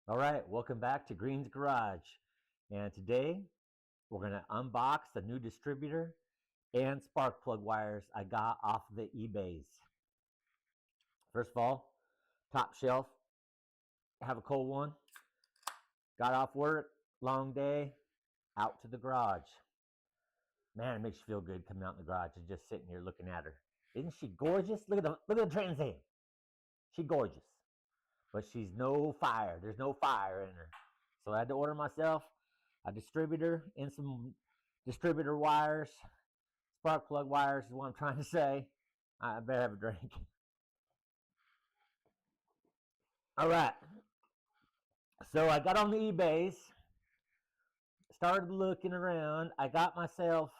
All right, welcome back to Green's Garage. And today we're going to unbox the new distributor and spark plug wires I got off the eBays. First of all, top shelf, have a cold one. Got off work, long day, out to the garage. Man, it makes you feel good coming out in the garage and just sitting here looking at her. Isn't she gorgeous? Look at the Trans Am. She's gorgeous. But she's no fire. There's no fire in her. So I had to order myself a distributor and some distributor wires. Spark plug wires is what I'm trying to say. I better have a drink. All right. So I got on the eBays, started looking around. I got myself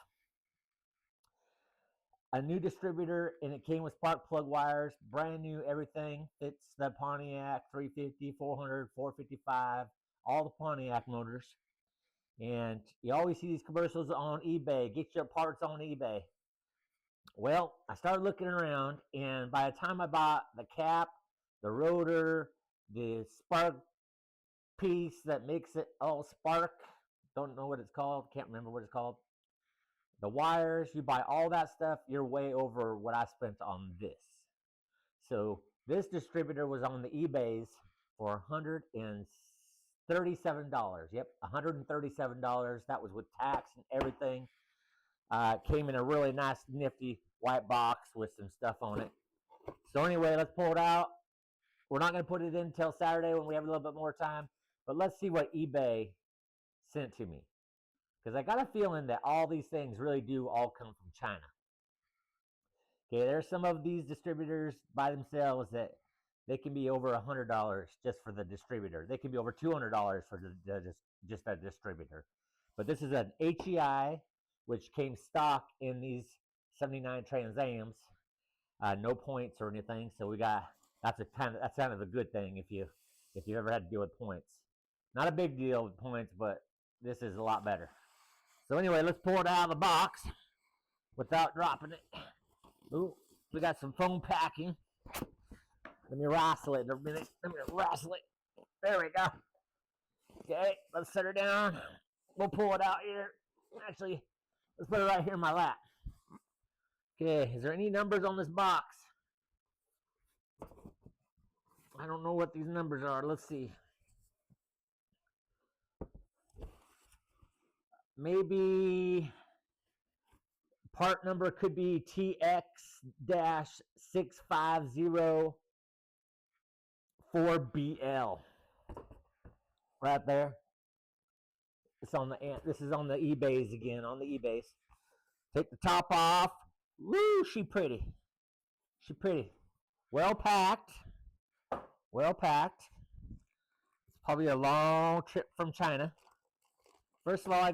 a new distributor, and it came with spark plug wires, brand new, everything. Fits the Pontiac 350, 400, 455, all the Pontiac motors. And you always see these commercials on eBay. Get your parts on eBay. Well, I started looking around, and by the time I bought the cap, the rotor, the spark piece that makes it all spark, don't know what it's called, can't remember what it's called, the wires, you buy all that stuff, you're way over what I spent on this. So this distributor was on the eBays for $137. Yep, $137. That was with tax and everything. Came in a really nice, nifty white box with some stuff on it. So anyway, let's pull it out. We're not going to put it in until Saturday when we have a little bit more time. But let's see what eBay sent to me. Because I got a feeling that all these things really do all come from China. Okay, there's some of these distributors by themselves that they can be over $100 just for the distributor. They can be over $200 for just a distributor. But this is an HEI, which came stock in these 79 Trans Ams. No points or anything. So we got that's kind of a good thing if you ever had to deal with points. Not a big deal with points, but this is a lot better. So anyway, let's pull it out of the box without dropping it. Ooh, we got some foam packing. Let me wrestle it a minute. Let me wrestle it. There we go. Okay, let's set her down. We'll pull it out here. Actually, let's put it right here in my lap. Okay, is there any numbers on this box? I don't know what these numbers are. Let's see. Maybe part number could be TX-6504BL. Right there. This is on the eBays again, on the eBays. Take the top off. Woo, she pretty. She pretty. Well packed. Well packed. It's probably a long trip from China. First of all, I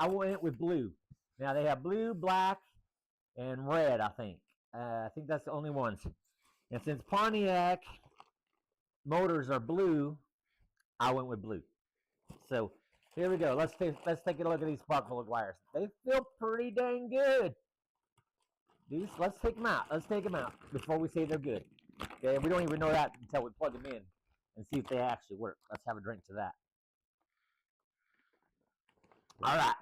went with blue. Now they have blue, black, and red, I think that's the only ones. And since Pontiac motors are blue, I went with blue. So here we go. Let's take a look at these spark plug wires. They feel pretty dang good. Let's take them out. Let's take them out before we say they're good. Okay, we don't even know that until we plug them in and see if they actually work. Let's have a drink to that. All right.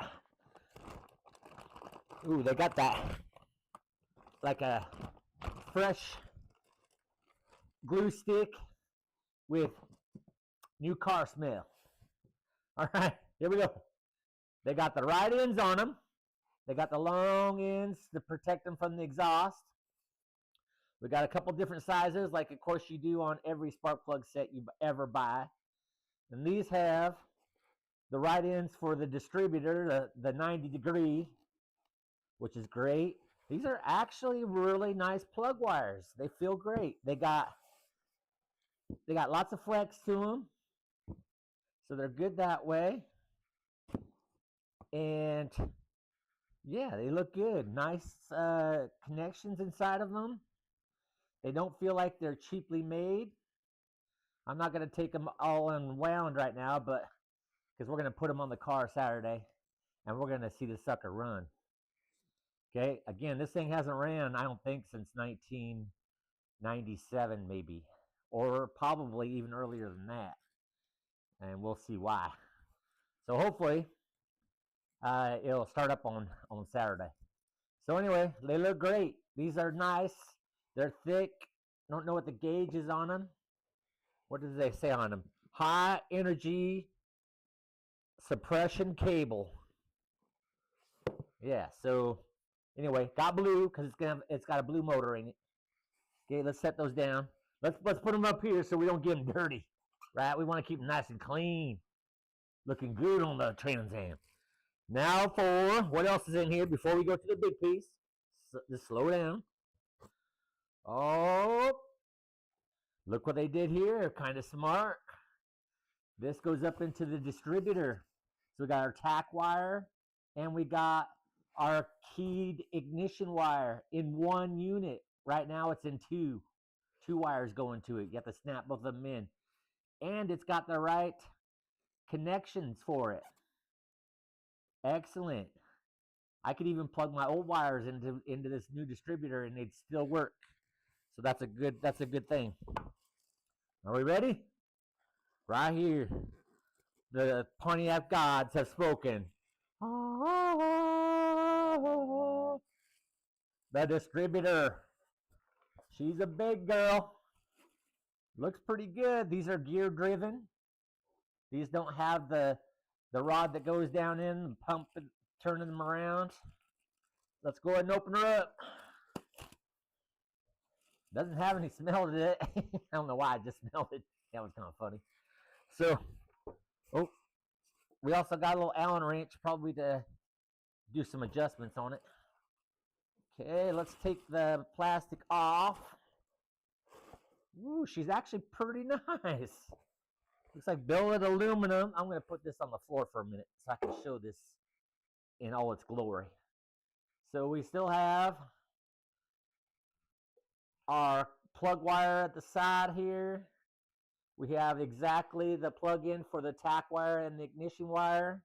Ooh, they got that like a fresh glue stick with new car smell. All right, here we go. They got the right ends on them. They got the long ends to protect them from the exhaust. We got a couple different sizes, like of course you do on every spark plug set you ever buy. And these have the right ends for the distributor, the 90-degree, which is great. These are actually really nice plug wires. They feel great. They got lots of flex to them, so they're good that way. And yeah, they look good. Nice connections inside of them. They don't feel like they're cheaply made. I'm not going to take them all unwound right now, but because we're going to put them on the car Saturday, and we're going to see the sucker run. Okay, again, this thing hasn't ran, I don't think, since 1997 maybe, or probably even earlier than that. and we'll see why. So hopefully it'll start up on Saturday. So anyway, they look great. These are nice. They're thick. Don't know what the gauge is on them. What does they say on them? High energy suppression cable. Yeah. So anyway, got blue because it's got a blue motor in it. Okay, let's set those down. Let's put them up here so we don't get them dirty. Right? We want to keep them nice and clean, looking good on the Trans Am. Now for what else is in here before we go to the big piece. So, just slow down. Oh, look what they did here. Kind of smart. This goes up into the distributor. So we got our tack wire and we got our keyed ignition wire in one unit. Right now it's in two. Two wires going to it. You have to snap both of them in. And it's got the right connections for it. Excellent. I could even plug my old wires into this new distributor and they'd still work. So that's a good thing. Are we ready? Right here. The Pontiac gods have spoken. The distributor. She's a big girl. Looks pretty good. These are gear driven. These don't have the rod that goes down in and pump and turning them around. Let's go ahead and open her up. Doesn't have any smell to it. I don't know why I just smelled it. That was kind of funny. So, oh, we also got a little Allen wrench, probably to do some adjustments on it. Okay, let's take the plastic off. Ooh, she's actually pretty nice. Looks like billet aluminum. I'm going to put this on the floor for a minute so I can show this in all its glory. So we still have our plug wire at the side here. We have exactly the plug-in for the tack wire and the ignition wire.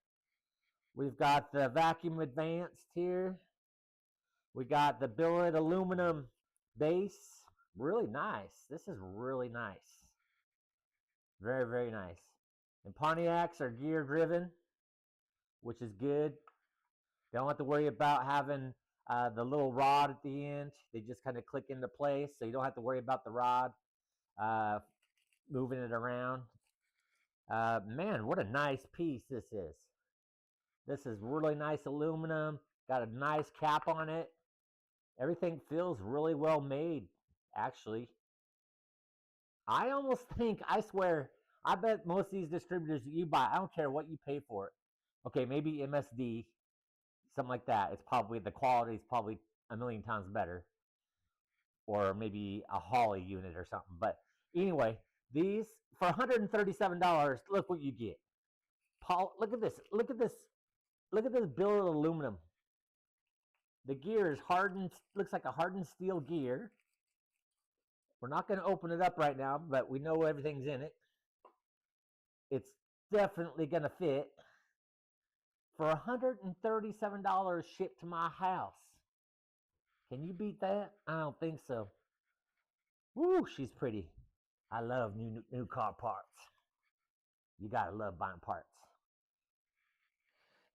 We've got the vacuum advanced here. We got the billet aluminum base. Really nice. This is really nice. Very, very nice. And Pontiacs are gear driven, which is good. They don't have to worry about having the little rod at the end. They just kind of click into place, so you don't have to worry about the rod moving it around. Man, what a nice piece this is. This is really nice aluminum. Got a nice cap on it. Everything feels really well made, actually. I almost think, I swear, I bet most of these distributors that you buy, I don't care what you pay for it. Okay, maybe MSD, something like that. It's probably, the quality is probably a million times better. Or maybe a Holly unit or something. But anyway, these, for $137, look what you get. Paul, look at this. Look at this. Look at this billet of aluminum. The gear is hardened, looks like a hardened steel gear. We're not going to open it up right now, but we know everything's in it. It's definitely going to fit. For $137 shipped to my house. Can you beat that? I don't think so. Woo, she's pretty. I love new car parts. You got to love buying parts.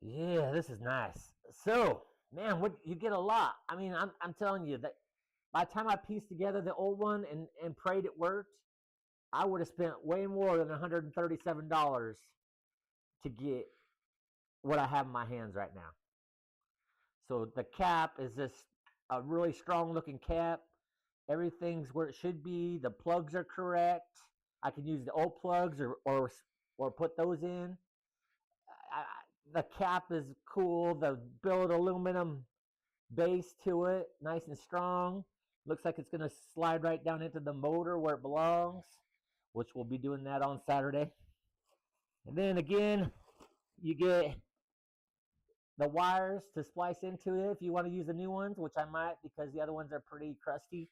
Yeah, this is nice. So, man, what you get a lot. I mean, I'm telling you that by the time I pieced together the old one and prayed it worked, I would have spent way more than $137 to get what I have in my hands right now. So the cap is this a really strong looking cap. Everything's where it should be. The plugs are correct. I can use the old plugs or put those in. The cap is cool. The billet aluminum base to it, nice and strong. Looks like it's going to slide right down into the motor where it belongs, which we'll be doing that on Saturday. And then again, you get the wires to splice into it if you want to use the new ones, which I might because the other ones are pretty crusty.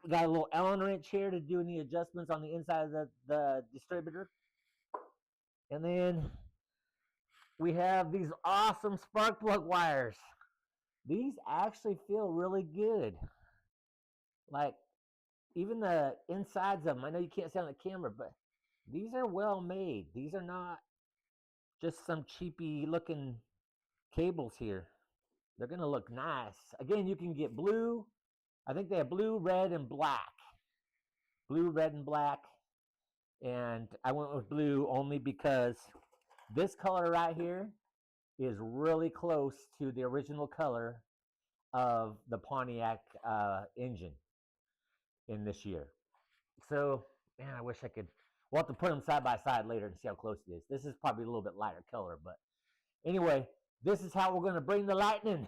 We got a little Allen wrench here to do any adjustments on the inside of the distributor. And then we have these awesome spark plug wires. These actually feel really good. Like, even the insides of them, I know you can't see on the camera, but These are well made. These are not just some cheapy looking cables here. They're going to look nice. Again, you can get blue. I think they have blue, red, and black. Blue, red, and black. And I went with blue only because this color right here is really close to the original color of the Pontiac engine in this year. So, man, I wish I could. We'll have to put them side by side later and see how close it is. This is probably a little bit lighter color, but anyway, this is how we're going to bring the lightning.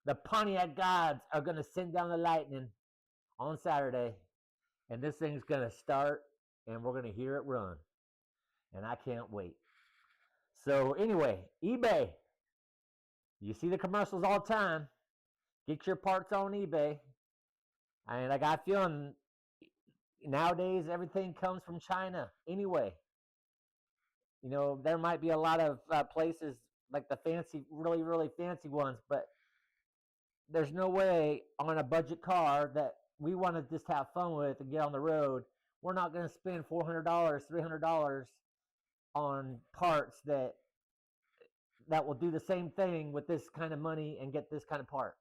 The Pontiac gods are going to send down the lightning on Saturday, and this thing's going to start, and we're going to hear it run, and I can't wait. So anyway, eBay. You see the commercials all the time. Get your parts on eBay. And I got a feeling nowadays everything comes from China anyway. You know, there might be a lot of places like the fancy, really, really fancy ones, but there's no way on a budget car that we want to just have fun with and get on the road. We're not going to spend $400, $300 on parts that will do the same thing with this kind of money and get this kind of part.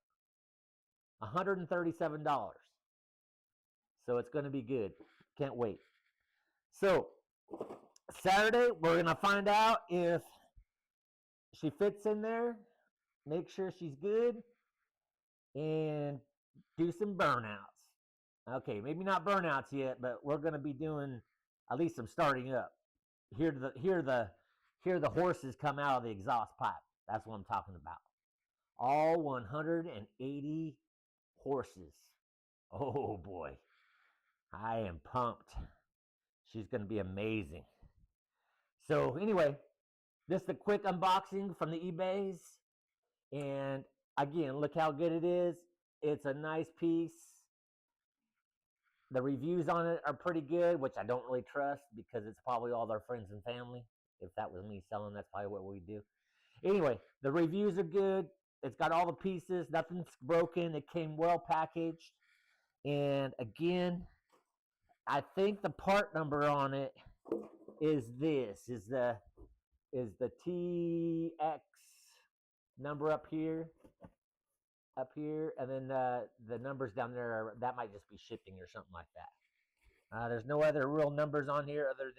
$137. So it's going to be good. Can't wait. So Saturday, we're going to find out if she fits in there, make sure she's good, and do some burnouts. Okay, maybe not burnouts yet, but we're going to be doing at least some starting up. Hear the horses come out of the exhaust pipe. That's what I'm talking about. All 180 horses. Oh boy, I am pumped. She's going to be amazing. So anyway, this is a quick unboxing from the eBays. And again, look how good it is. It's a nice piece. The reviews on it are pretty good, which I don't really trust because it's probably all their friends and family. If that was me selling, that's probably what we do. Anyway, the reviews are good. It's got all the pieces. Nothing's broken. It came well packaged. And again, I think the part number on it is the TX number up here, and then the numbers down there, that might just be shipping or something like that. There's no other real numbers on here other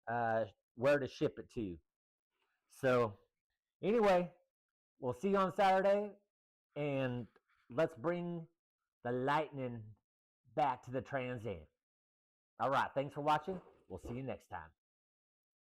than where to ship it to. So anyway, we'll see you on Saturday, and let's bring the lightning back to the Trans Am. All right, thanks for watching. We'll see you next time.